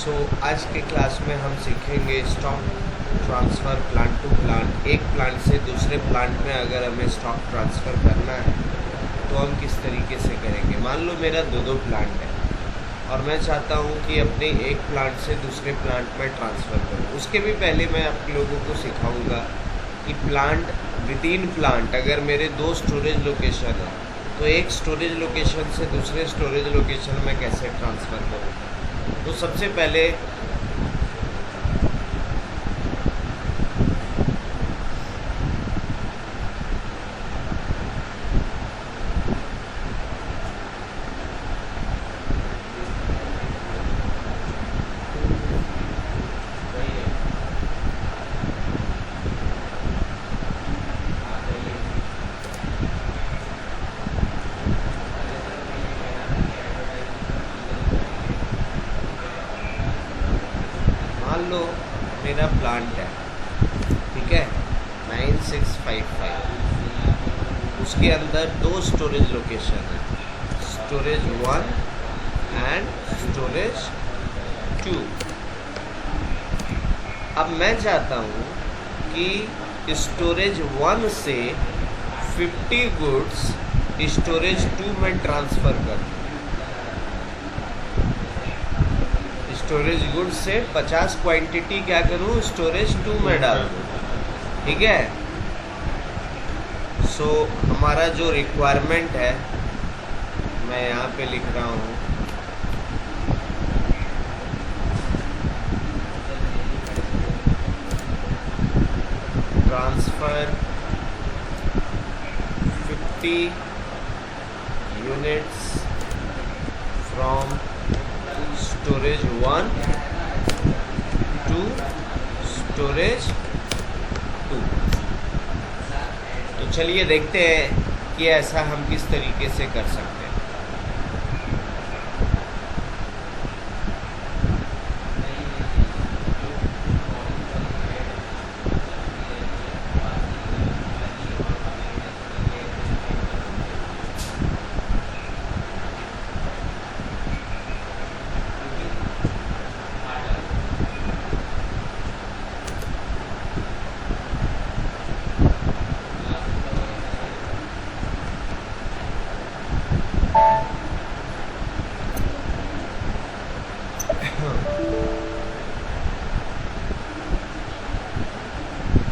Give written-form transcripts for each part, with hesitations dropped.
आज के क्लास में हम सीखेंगे stock transfer plant to plant. एक प्लांट से दूसरे प्लांट में अगर हमें स्टॉक ट्रांसफ़र करना है तो हम किस तरीके से करेंगे। मान लो मेरा दो प्लांट है और मैं चाहता हूँ कि अपने एक प्लांट से दूसरे प्लांट में ट्रांसफ़र करूँ। उसके भी पहले मैं आप लोगों को सिखाऊंगा कि प्लांट विद इन प्लांट अगर मेरे दो स्टोरेज लोकेशन है तो एक स्टोरेज लोकेशन से दूसरे स्टोरेज लोकेशन में कैसे ट्रांसफ़र करूँ। तो सबसे पहले मान लो मेरा प्लांट है, ठीक है, 9655। उसके अंदर दो स्टोरेज लोकेशन है, स्टोरेज 1 एंड स्टोरेज 2। अब मैं चाहता हूँ कि स्टोरेज 1 से 50 गुड्स स्टोरेज 2 में ट्रांसफ़र कर दूँ। स्टोरेज गुड्स से 50 क्वांटिटी क्या करूँ, स्टोरेज 2 में डाल दूँ, ठीक है। सो हमारा जो रिक्वायरमेंट है मैं यहाँ पे लिख रहा हूँ, transfer 50 units from storage 1 to storage 2। तो चलिए देखते हैं कि ऐसा हम किस तरीके से कर सकते हैं।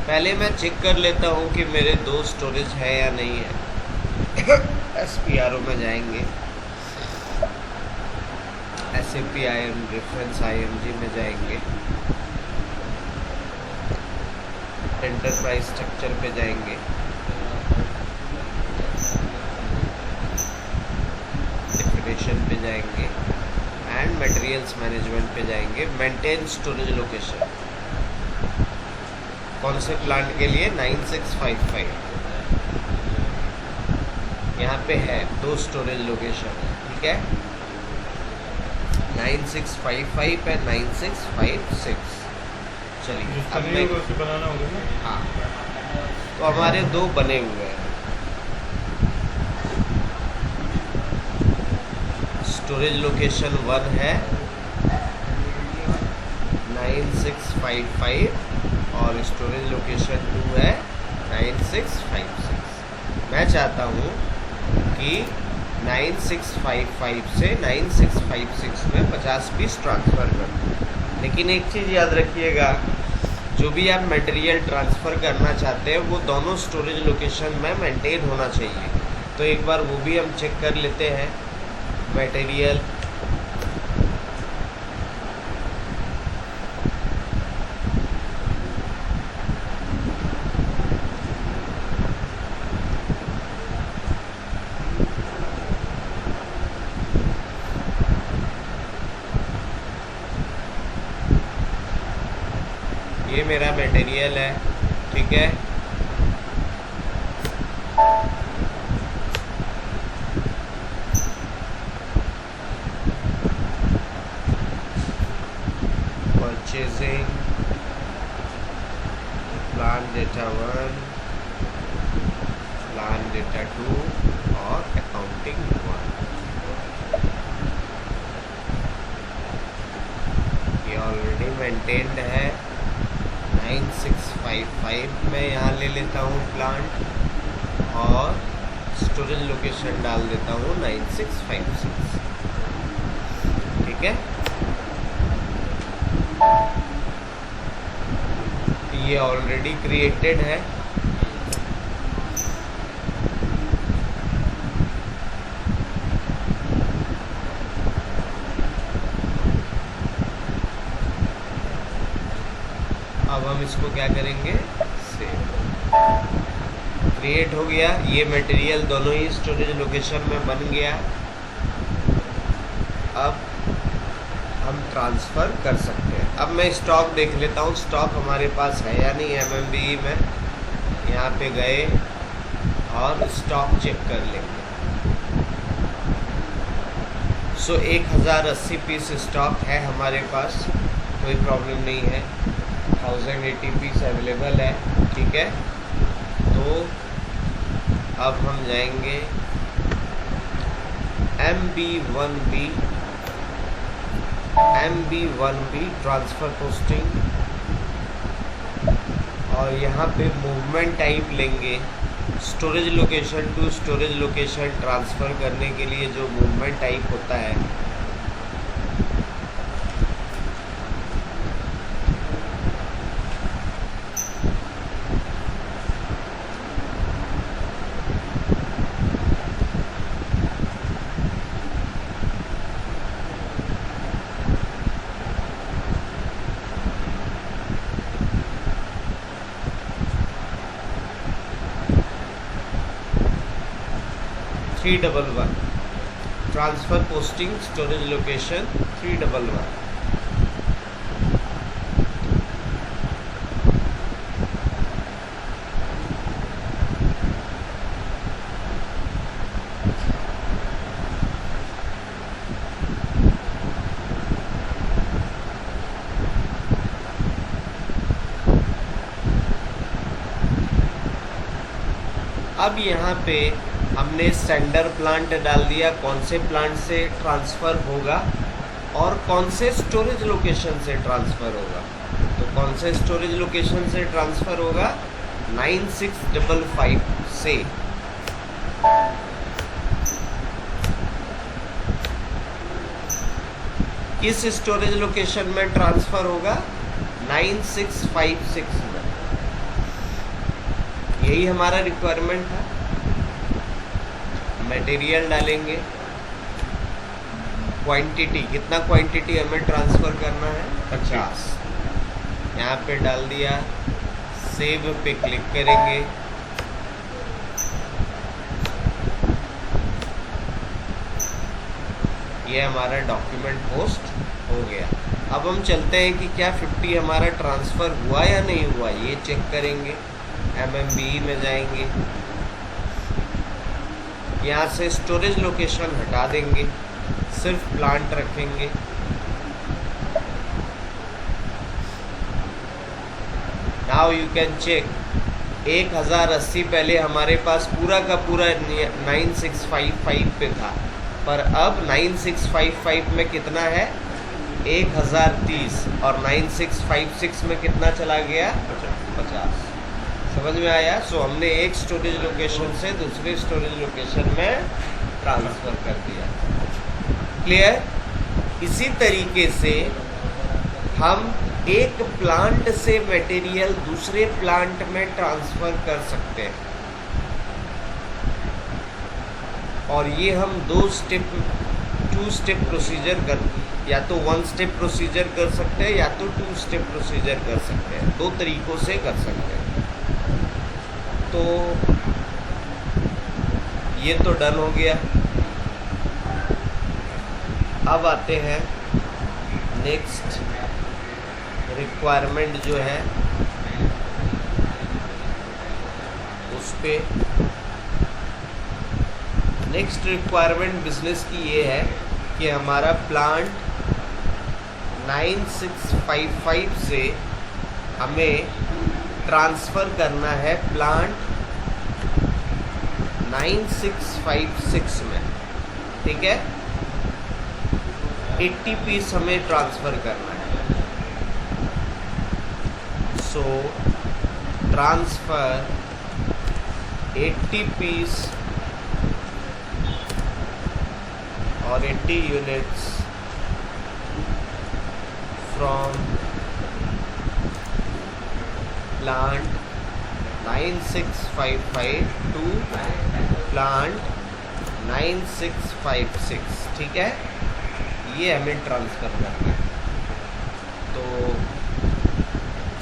पहले मैं चेक कर लेता हूँ कि मेरे दो स्टोरेज है या नहीं है। SPRO में जाएंगे, SAP-IM रेफरेंस IMG में जाएंगे, एंटरप्राइज स्ट्रक्चर पे जाएंगे, डेफिनेशन पे जाएंगे एंड मटेरियल्स मैनेजमेंट पे जाएंगे। मेंटेन स्टोरेज लोकेशन कौन से प्लांट के लिए, 9655। यहाँ पे है दो स्टोरेज लोकेशन, ठीक है, 9655 पे 9656। चलिए अब मैं बनाना होगा ना। हाँ, तो हमारे दो बने हुए हैं। स्टोरेज लोकेशन 1 है 9655 और स्टोरेज लोकेशन 2 है 9656। मैं चाहता हूँ कि 9655 से 9656 में 50 पीस ट्रांसफ़र कर दूँ। लेकिन एक चीज़ याद रखिएगा, जो भी आप मटेरियल ट्रांसफ़र करना चाहते हैं वो दोनों स्टोरेज लोकेशन में मेंटेन होना चाहिए। तो एक बार वो भी हम चेक कर लेते हैं। मटेरियल ये मेरा मटेरियल है, ठीक है। Purchasing plan data 1, plan data 2 और अकाउंटिंग 1। मेंटेन्ड है 9655, मैं यहाँ ले लेता हूँ प्लांट और स्टोरेज लोकेशन डाल देता हूँ 9656। ठीक है, ये ऑलरेडी क्रिएटेड है। अब हम इसको क्या करेंगे, सेव। क्रिएट हो गया, ये मटेरियल दोनों ही स्टोरेज लोकेशन में बन गया। अब हम ट्रांसफ़र कर सकते हैं। अब मैं स्टॉक देख लेता हूँ, स्टॉक हमारे पास है या नहीं MMBE में। यहाँ पे गए और स्टॉक चेक कर लेंगे। सो 1080 पीस स्टॉक है हमारे पास, कोई प्रॉब्लम नहीं है। 1080 पीस अवेलेबल है। ठीक है, तो अब हम जाएंगे MB1B ट्रांसफ़र पोस्टिंग, और यहाँ पे मूवमेंट टाइप लेंगे। Storage location to storage location transfer करने के लिए जो मूवमेंट टाइप होता है, ट्रांसफ़र पोस्टिंग स्टोरेज लोकेशन 311। अब यहाँ पे हमने सेंडर प्लांट डाल दिया, कौन से प्लांट से ट्रांसफ़र होगा और कौन से स्टोरेज लोकेशन से ट्रांसफ़र होगा। तो कौन से स्टोरेज लोकेशन से ट्रांसफ़र होगा, 9655 से। किस स्टोरेज लोकेशन में ट्रांसफ़र होगा, 9656 में। यही हमारा रिक्वायरमेंट था। मटेरियल डालेंगे, क्वांटिटी, कितना क्वांटिटी हमें ट्रांसफ़र करना है, 50। यहाँ पे डाल दिया, सेव पे क्लिक करेंगे। ये हमारा डॉक्यूमेंट पोस्ट हो गया। अब हम चलते हैं कि क्या 50 हमारा ट्रांसफ़र हुआ या नहीं हुआ, ये चेक करेंगे। MMBE में जाएंगे, यहाँ से स्टोरेज लोकेशन हटा देंगे, सिर्फ प्लांट रखेंगे। नाउ यू कैन चेक, 1080 पहले हमारे पास पूरा का पूरा 9655 पे था, पर अब 9655 में कितना है, 1030, और 9656 में कितना चला गया, 50। समझ में आया। सो हमने एक स्टोरेज लोकेशन से दूसरे स्टोरेज लोकेशन में ट्रांसफ़र कर दिया। क्लियर। इसी तरीके से हम एक प्लांट से मटेरियल दूसरे प्लांट में ट्रांसफ़र कर सकते हैं, और ये हम 2 स्टेप प्रोसीजर कर, या तो 1 स्टेप प्रोसीजर कर सकते हैं या तो 2 स्टेप प्रोसीजर कर सकते हैं। 2 तरीक़ों से कर सकते हैं। तो ये तो डन हो गया। अब आते हैं नेक्स्ट रिक्वायरमेंट जो है उस पे। नेक्स्ट रिक्वायरमेंट बिजनेस की ये है कि हमारा प्लांट 9655 से हमें ट्रांसफ़र करना है प्लांट 9656 में। ठीक है, 80 पीस हमें ट्रांसफ़र करना है। also transfer 80 piece or 80 units from plant 9655 to plant 9656, ठीक है, ये हमें ट्रांसफ़र करना है। तो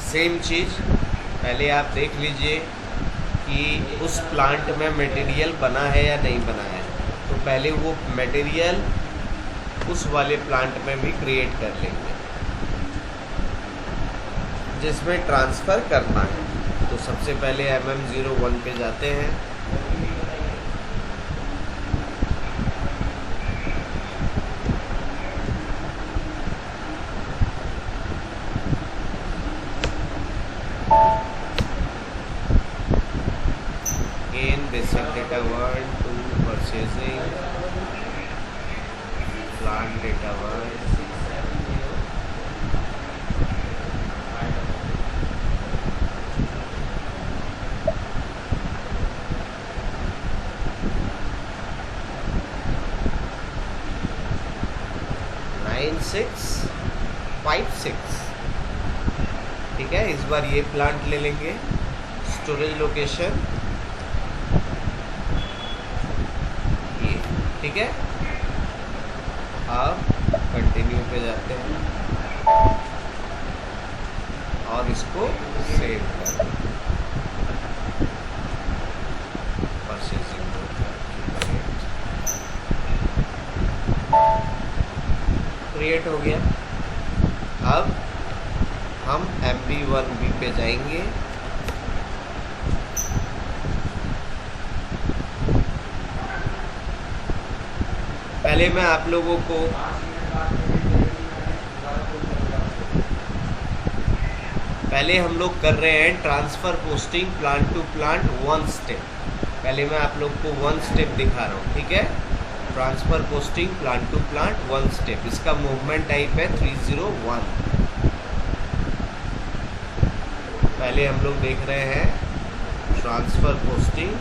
सेम चीज़ पहले आप देख लीजिए कि उस प्लांट में मटेरियल बना है या नहीं बना है, तो पहले वो मटेरियल उस वाले प्लांट में भी क्रिएट कर लेंगे जिसमें ट्रांसफ़र करना है। तो सबसे पहले MM01 पे जाते हैं, again basic data 1 to purchasing, plant data 1, six 56, ठीक है। इस बार ये प्लांट ले लेंगे, स्टोरेज लोकेशन ये, ठीक है। अब कंटिन्यू पे जाते हैं और इसको सेव कर दें। क्रिएट हो गया। अब हम MB1B पे जाएंगे, पहले मैं आप लोगों को पहले हम लोग कर रहे हैं transfer posting plant to plant 1 step. पहले मैं आप लोग को 1 स्टेप दिखा रहा हूँ, ठीक है। Transfer posting plant to plant 1 step, इसका मूवमेंट टाइप है 301। पहले हम लोग देख रहे हैं transfer posting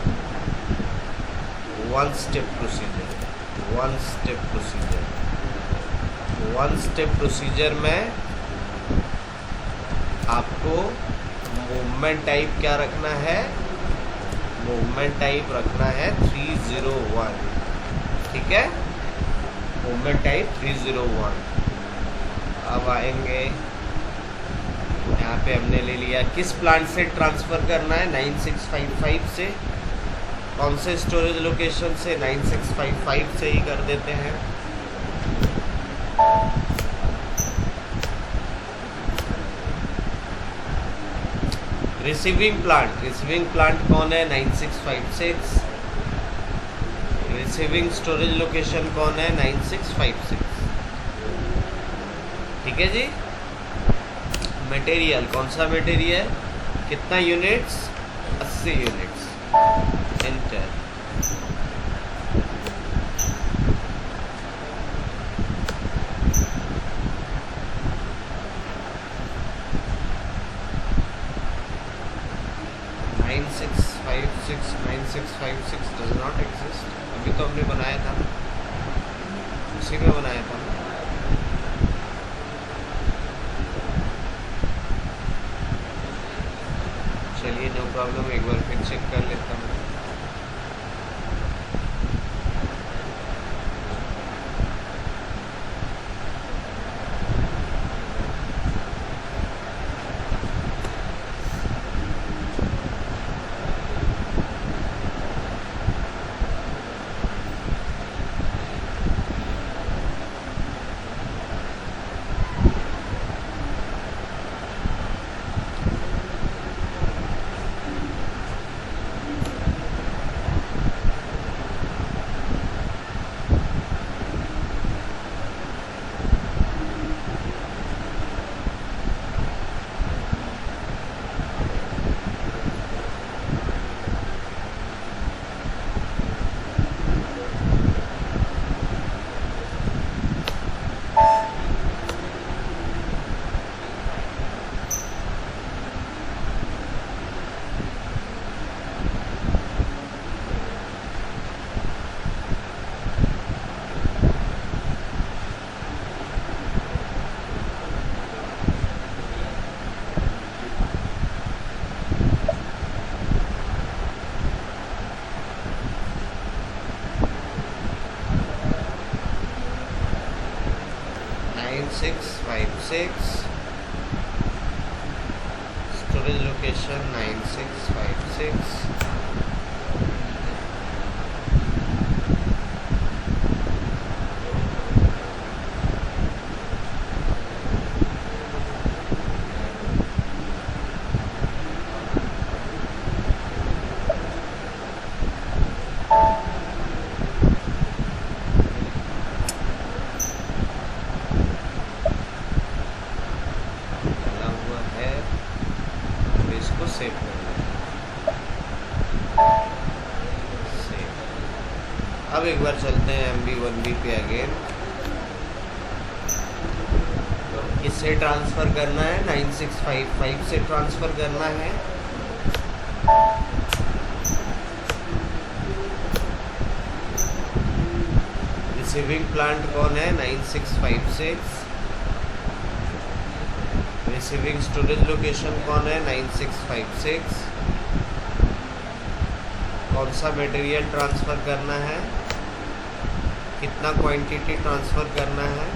1 step procedure. 1 step procedure, 1 step procedure में आपको मूवमेंट टाइप क्या रखना है, मूवमेंट टाइप रखना है 301, ठीक है। Movement type 301। अब आएंगे यहाँ पे, हमने ले लिया किस प्लांट से ट्रांसफ़र करना है, 9655 से। कौन से स्टोरेज लोकेशन से, 9655 से ही कर देते हैं। रिसीविंग प्लांट कौन है, 9656। रिसीविंग स्टोरेज लोकेशन कौन है, 9656, ठीक है जी। मटेरियल कौन सा मटेरियल, कितना units, 80 units. Enter. $9656 does not exist. अभी तो हमने बनाया था, उसी में बनाया था। चलिए नो प्रॉब्लम, एक बार फिर चेक कर लेता हूँ। 9656, storage location 9656. सेव कर लें। अब एक बार चलते हैं MB1B पे अगेन। इससे ट्रांसफ़र करना है, 9655 से ट्रांसफ़र करना है। रिसीविंग प्लांट कौन है? 9656। रिसीविंग स्टोरेज लोकेशन कौन है? 9656। कौन सा मटेरियल ट्रांसफ़र करना है? कितना क्वांटिटी ट्रांसफ़र करना है?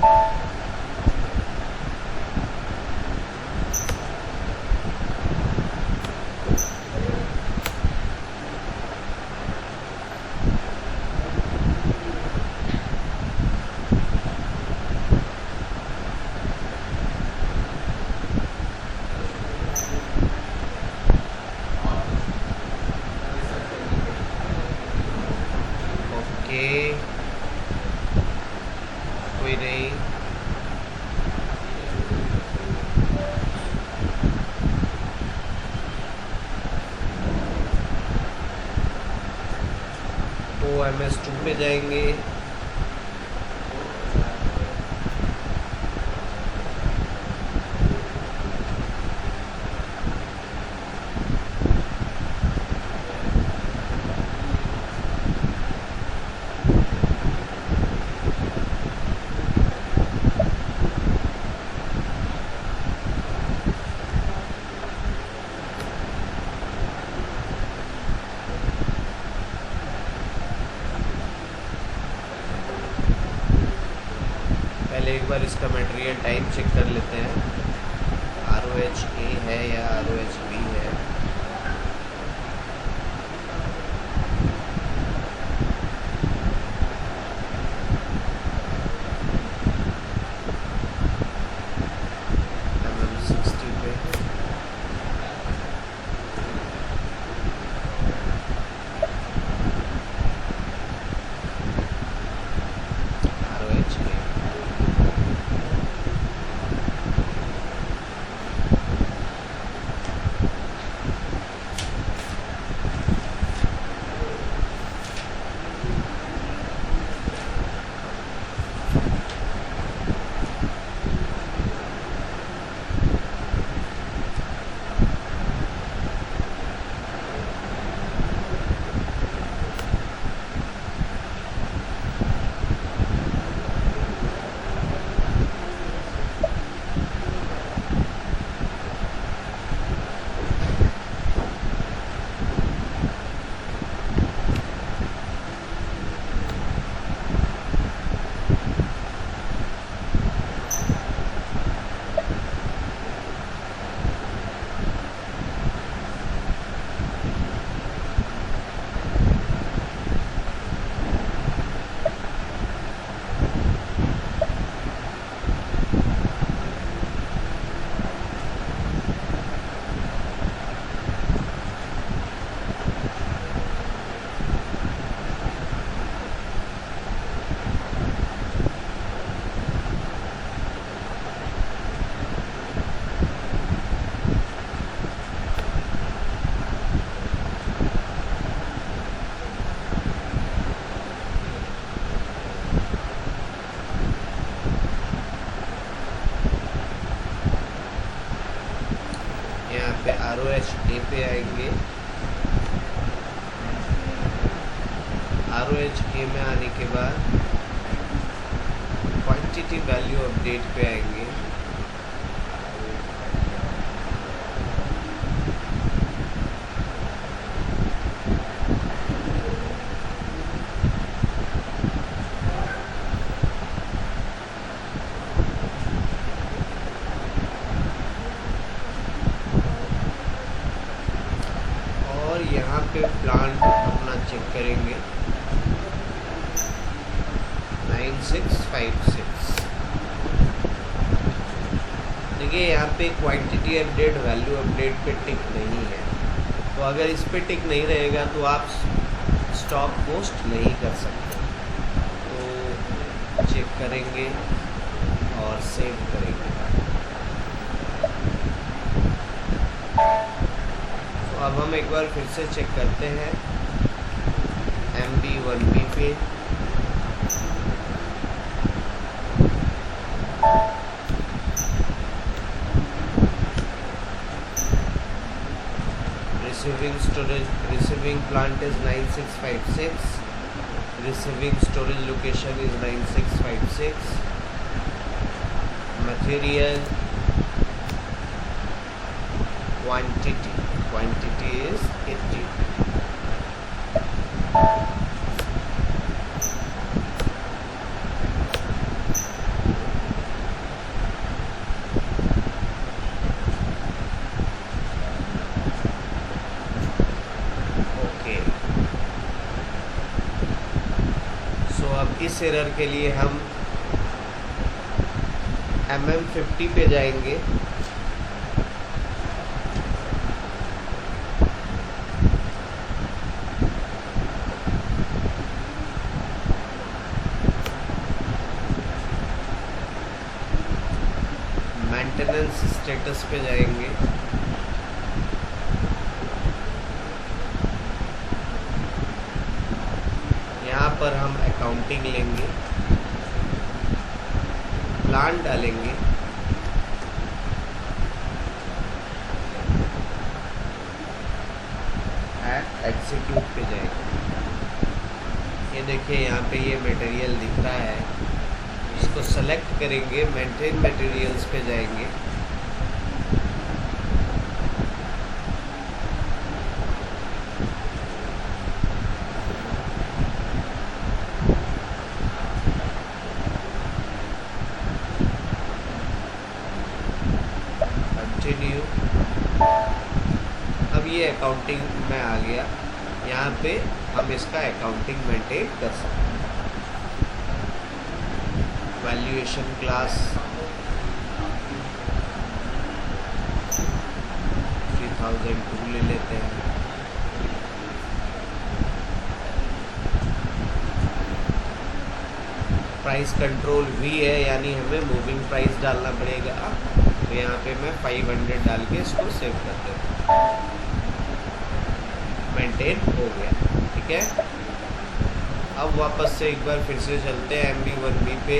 कोई नहीं। तो MS2 पे जाएंगे। पहले एक बार इसका मटेरियल टाइप चेक कर लेते हैं, ROHA है या ROHB है। MM60 पे ROHA। यहाँ पे ROHA पे आएंगे। ROHA में आने के बाद क्वांटिटी वैल्यू अपडेट पे आएंगे। करेंगे 9656। देखिए यहाँ पे क्वांटिटी अपडेट वैल्यू अपडेट पे टिक नहीं है, तो अगर इस पे टिक नहीं रहेगा तो आप स्टॉक पोस्ट नहीं कर सकते। तो चेक करेंगे और सेव करेंगे। तो अब हम एक बार फिर से चेक करते हैं MB1B पे। receiving plant is 9656, receiving storage location is 9656, material quantity is 80। इस एरर के लिए हम MM50 पे जाएंगे। मेंटेनेंस स्टेटस पे जाएंगे। यहाँ पर हम अकाउंटिंग लेंगे, प्लान डालेंगे, एग्जीक्यूट पे जाएंगे। ये देखिए यहाँ पे ये मटेरियल दिख रहा है, इसको सेलेक्ट करेंगे, मेंटेन मटेरियल्स पे जाएंगे। अब ये अकाउंटिंग में आ गया, यहाँ पे हम इसका अकाउंटिंग मेंटेन कर सकते हैं। वैल्यूएशन क्लास 3002 ले लेते हैं। प्राइस कंट्रोल V है, यानी हमें मूविंग प्राइस डालना पड़ेगा। तो यहाँ पे मैं 500 डाल के इसको सेव कर देता हूँ। मेंटेन हो गया, ठीक है। अब वापस से एक बार फिर से चलते हैं MB1B पे।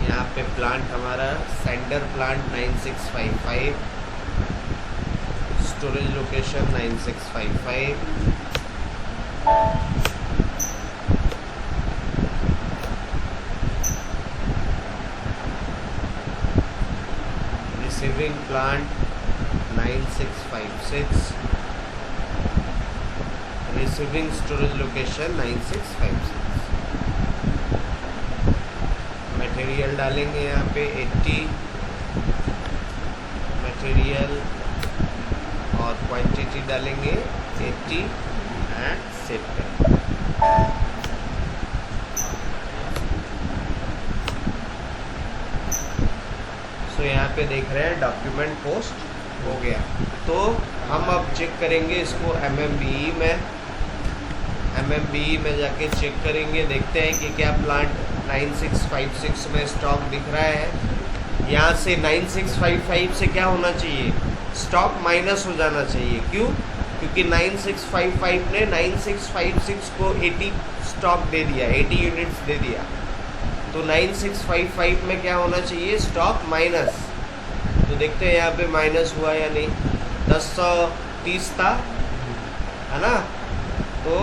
यहाँ पे प्लांट हमारा sender plant 9655, storage location 9655, receiving plant 9656, receiving storage location 9656। Material डालेंगे यहाँ पे 80 मटेरियल और क्वांटिटी डालेंगे 80 एंड सेव करेंगे। सो यहाँ पे देख रहे हैं डॉक्यूमेंट पोस्ट हो गया। तो हम अब चेक करेंगे इसको MMBE में जाके चेक करेंगे, देखते हैं कि क्या प्लांट 9656 में स्टॉक दिख रहा है। यहाँ से 9655 से क्या होना चाहिए, स्टॉक माइनस हो जाना चाहिए। क्यों? क्योंकि 9655 ने 9656 को 80 स्टॉक दे दिया, 80 यूनिट्स दे दिया। तो 9655 में क्या होना चाहिए, स्टॉक माइनस। तो देखते हैं यहाँ पे माइनस हुआ या नहीं। 1030 था, है ना, तो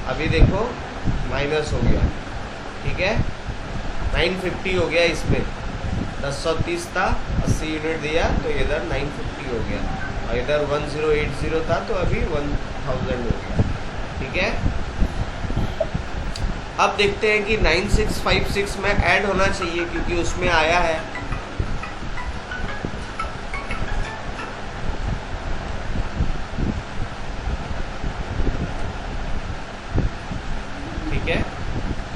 अभी देखो माइनस हो गया, ठीक है। 950 हो गया इसमें, 1030 था, 80 यूनिट दिया तो इधर 950 हो गया, और इधर 1080 था तो अभी 1000 हो गया, ठीक है। अब देखते हैं कि 9656 में ऐड होना चाहिए, क्योंकि उसमें आया है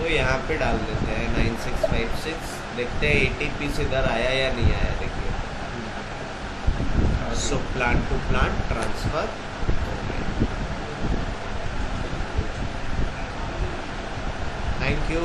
तो यहाँ पे डाल देते हैं 9656, देखते हैं ATP से इधर आया या नहीं आया। देखिए सो प्लांट टू प्लांट ट्रांसफ़र हो गया। Thank you.